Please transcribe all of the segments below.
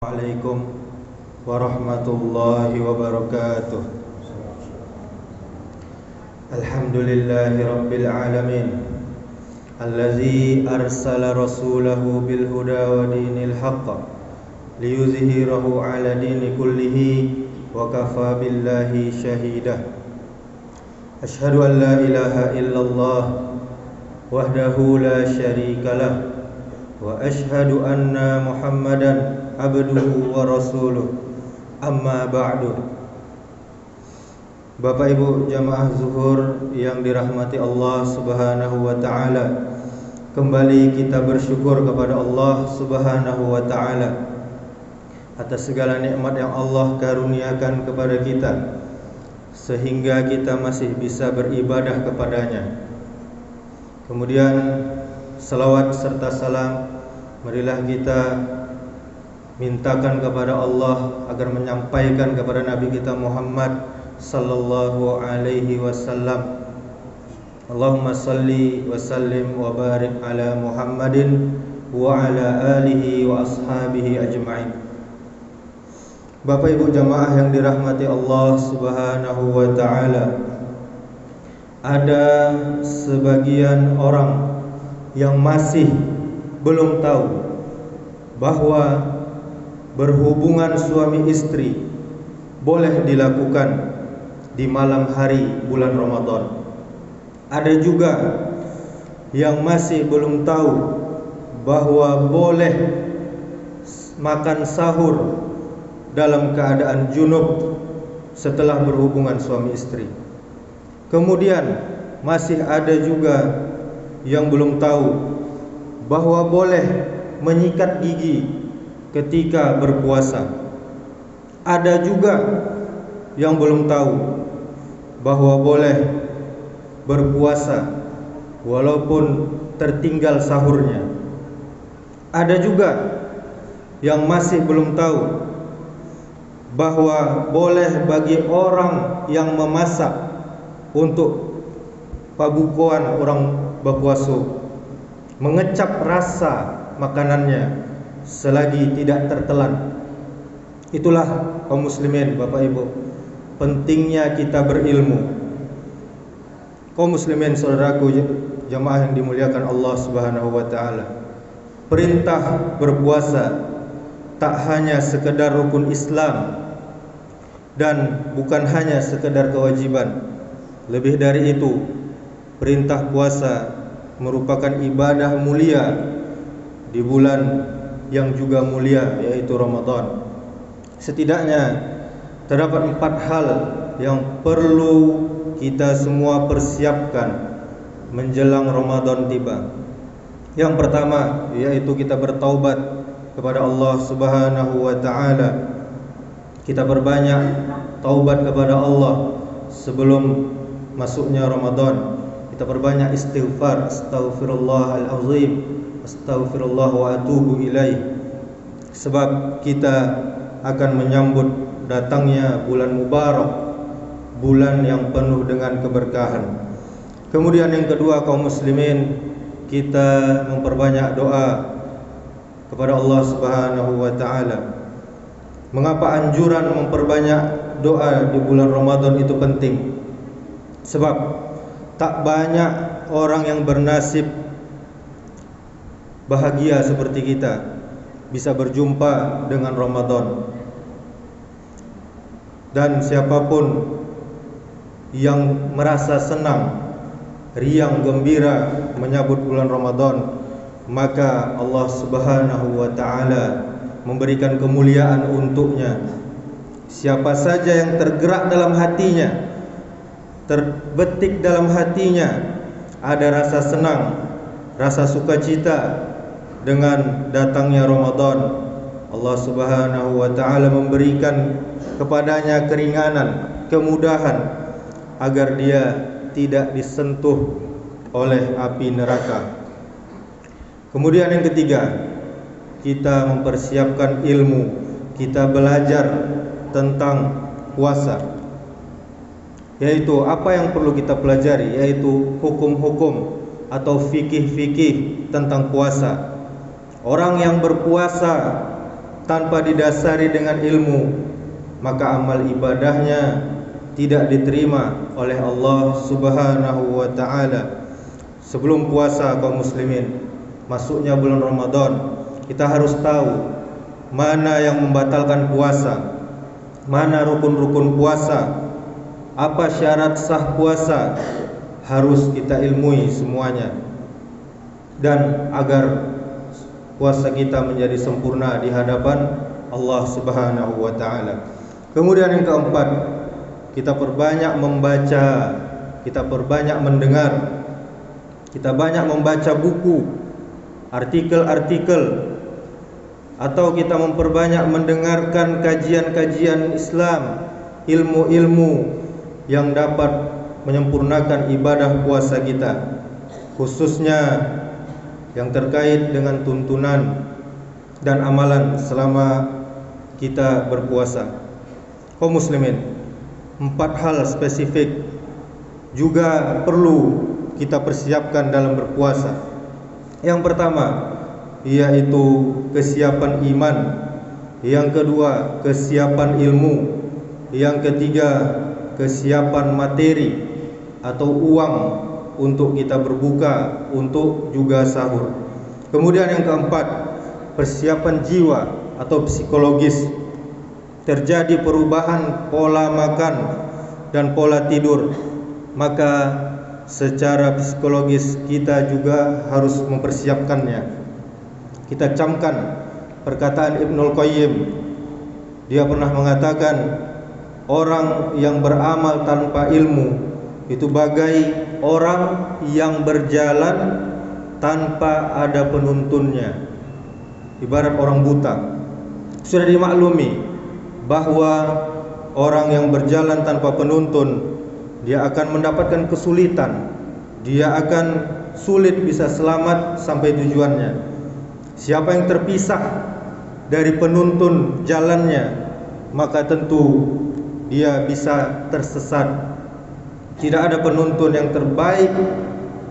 Assalamualaikum warahmatullahi wabarakatuh. Alhamdulillahi rabbil alamin, allazi arsala rasulahu bil huda wa dinil haqq liyuzhirahu ala dini kullihi wa kafa billahi shahida. Ashhadu an la ilaha illallah wahdahu la syarika lah wa ashhadu anna Muhammadan abduhu wa rasuluh. Amma ba'du. Bapak Ibu jamaah zuhur yang dirahmati Allah Subhanahu wa taala, kembali kita bersyukur kepada Allah Subhanahu wa taala atas segala nikmat yang Allah karuniakan kepada kita sehingga kita masih bisa beribadah kepadanya. Kemudian salawat serta salam marilah kita mintakan kepada Allah agar menyampaikan kepada Nabi kita Muhammad sallallahu alaihi wasallam. Allahumma salli wa sallim wa barik ala Muhammadin wa ala alihi wa ashabihi ajma'in. Bapak Ibu jamaah yang dirahmati Allah Subhanahu wa taala, ada sebagian orang yang masih belum tahu bahwa berhubungan suami istri boleh dilakukan di malam hari bulan Ramadan. Ada juga yang masih belum tahu bahwa boleh makan sahur dalam keadaan junub setelah berhubungan suami istri. Kemudian masih ada juga yang belum tahu bahwa boleh menyikat gigi ketika berpuasa. Ada juga yang belum tahu bahwa boleh berpuasa walaupun tertinggal sahurnya. Ada juga yang masih belum tahu bahwa boleh bagi orang yang memasak untuk pabukuan orang berpuasa mengecap rasa makanannya selagi tidak tertelan. Itulah kaum muslimin, Bapak Ibu, pentingnya kita berilmu. Kaum muslimin saudaraku jamaah yang dimuliakan Allah Subhanahu wa taala, perintah berpuasa tak hanya sekedar rukun Islam dan bukan hanya sekedar kewajiban. Lebih dari itu, perintah puasa merupakan ibadah mulia di bulan yang juga mulia, yaitu Ramadan. Setidaknya terdapat 4 hal yang perlu kita semua persiapkan menjelang Ramadan tiba. Yang pertama yaitu kita bertaubat kepada Allah Subhanahu wa taala. Kita perbanyak taubat kepada Allah sebelum masuknya Ramadan. Kita perbanyak istighfar, astaghfirullahalazim, astaghfirullah wa atubu ilaih, sebab kita akan menyambut datangnya bulan mubarak, bulan yang penuh dengan keberkahan. Kemudian yang kedua kaum muslimin, kita memperbanyak doa kepada Allah Subhanahu wa taala. Mengapa anjuran memperbanyak doa di bulan Ramadan itu penting? Sebab tak banyak orang yang bernasib bahagia seperti kita bisa berjumpa dengan Ramadan. Dan siapapun yang merasa senang, riang gembira menyambut bulan Ramadan, maka Allah Subhanahu wa taala memberikan kemuliaan untuknya. Siapa saja yang tergerak dalam hatinya, terbetik dalam hatinya ada rasa senang, rasa sukacita dengan datangnya Ramadan, Allah Subhanahu wa taala memberikan kepadanya keringanan, kemudahan agar dia tidak disentuh oleh api neraka. Kemudian yang ketiga, kita mempersiapkan ilmu, kita belajar tentang puasa. Yaitu apa yang perlu kita pelajari, yaitu hukum-hukum atau fikih-fikih tentang puasa. Orang yang berpuasa tanpa didasari dengan ilmu, maka amal ibadahnya tidak diterima oleh Allah Subhanahu wa taala. Sebelum puasa kaum muslimin, masuknya bulan Ramadan, kita harus tahu mana yang membatalkan puasa, mana rukun-rukun puasa, apa syarat sah puasa, harus kita ilmui semuanya. Dan agar puasa kita menjadi sempurna di hadapan Allah Subhanahu wa taala. Kemudian yang keempat, kita perbanyak membaca, kita perbanyak mendengar, kita banyak membaca buku, artikel-artikel, atau kita memperbanyak mendengarkan kajian-kajian Islam, ilmu-ilmu yang dapat menyempurnakan ibadah puasa kita, khususnya yang terkait dengan tuntunan dan amalan selama kita berpuasa. Kaum muslimin, 4 hal spesifik juga perlu kita persiapkan dalam berpuasa. Yang pertama yaitu kesiapan iman, yang kedua kesiapan ilmu, yang ketiga kesiapan materi atau uang untuk kita berbuka, untuk juga sahur. Kemudian yang keempat, persiapan jiwa atau psikologis. Terjadi perubahan pola makan dan pola tidur, maka secara psikologis kita juga harus mempersiapkannya. Kita camkan perkataan Ibnul Qayyim. Dia pernah mengatakan, orang yang beramal tanpa ilmu itu bagai orang yang berjalan tanpa ada penuntunnya, ibarat orang buta. Sudah dimaklumi bahwa orang yang berjalan tanpa penuntun, dia akan mendapatkan kesulitan, dia akan sulit bisa selamat sampai tujuannya. Siapa yang terpisah dari penuntun jalannya, maka tentu dia bisa tersesat. Tidak ada penuntun yang terbaik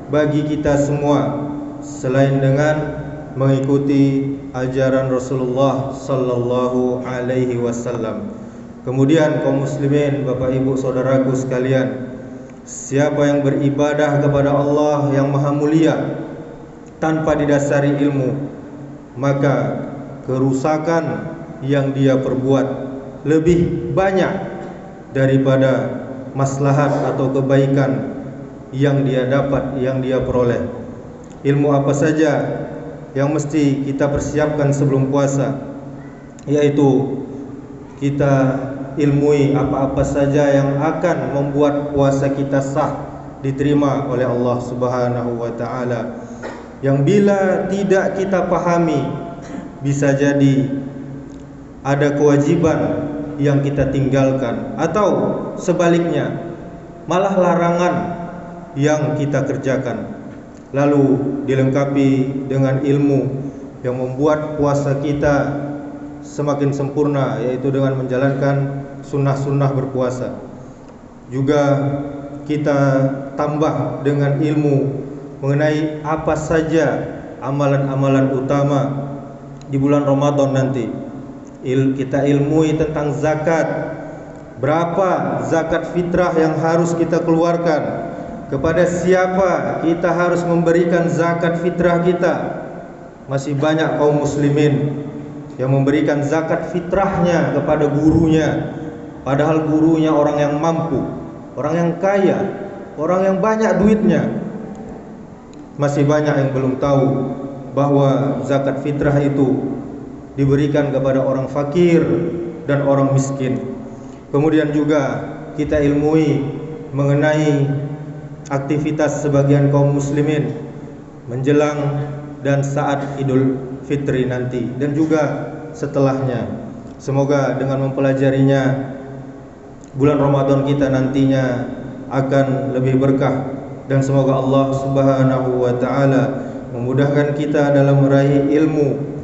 bagi kita semua selain dengan mengikuti ajaran Rasulullah sallallahu alaihi wasallam. Kemudian kaum muslimin, Bapak Ibu saudaraku sekalian, siapa yang beribadah kepada Allah yang maha mulia tanpa didasari ilmu, maka kerusakan yang dia perbuat lebih banyak daripada maslahat atau kebaikan yang dia dapat, yang dia peroleh. Ilmu apa saja yang mesti kita persiapkan sebelum puasa, yaitu kita ilmui apa-apa saja yang akan membuat puasa kita sah, diterima oleh Allah Subhanahu wa taala. Yang bila tidak kita pahami, bisa jadi ada kewajiban yang kita tinggalkan, atau sebaliknya malah larangan yang kita kerjakan, lalu dilengkapi dengan ilmu yang membuat puasa kita semakin sempurna, yaitu dengan menjalankan sunnah-sunnah berpuasa. Juga kita tambah dengan ilmu mengenai apa saja amalan-amalan utama di bulan Ramadan nanti. Kita ilmui tentang zakat, berapa zakat fitrah yang harus kita keluarkan, kepada siapa kita harus memberikan zakat fitrah kita. Masih banyak kaum muslimin yang memberikan zakat fitrahnya kepada gurunya, padahal gurunya orang yang mampu, orang yang kaya, orang yang banyak duitnya. Masih banyak yang belum tahu bahwa zakat fitrah itu diberikan kepada orang fakir dan orang miskin. Kemudian juga kita ilmui mengenai aktivitas sebagian kaum muslimin menjelang dan saat Idul Fitri nanti, dan juga setelahnya. Semoga dengan mempelajarinya, bulan Ramadan kita nantinya akan lebih berkah, dan semoga Allah Subhanahu wa taala memudahkan kita dalam meraih ilmu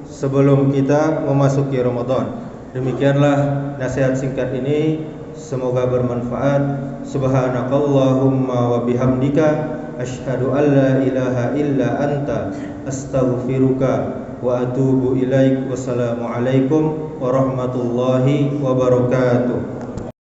sebelum kita memasuki Ramadan. Demikianlah nasihat singkat ini, semoga bermanfaat. Subhanakallahumma wa bihamdika asyhadu an la ilaha illa anta astaghfiruka wa atubu ilaik. Wassalamualaikum warahmatullahi wabarakatuh.